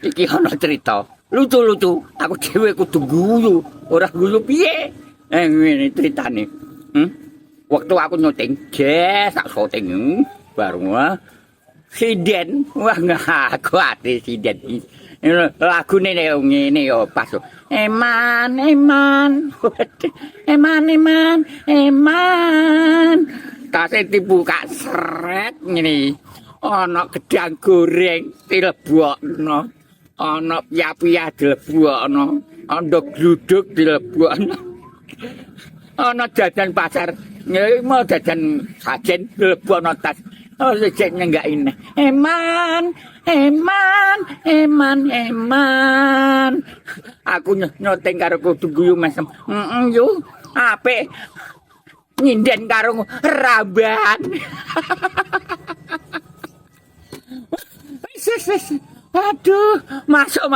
iki ana cerita. Lucu-lucu. Aku dhewe kudu guyu, ora guyu piye. Ngene ceritane. Waktu aku nyuting, tak syuting bareng sinden. Wah ngaku ati sinden. Lagune ngene yo pas. Eman. Tasih dibuka sret ngene. Ana gedang goreng dilebokno. Ana piye-piye dilebokno. Ana gluduk dilebokno. Ana jajan pasar. Mau jajan sajen dilebokno tas. Oh, sejak nyenggakine. Eman. Aku nyoteng karo kudu guyu mesem. Yo, apik. Nyinden karo ramban. Aduh, masuk.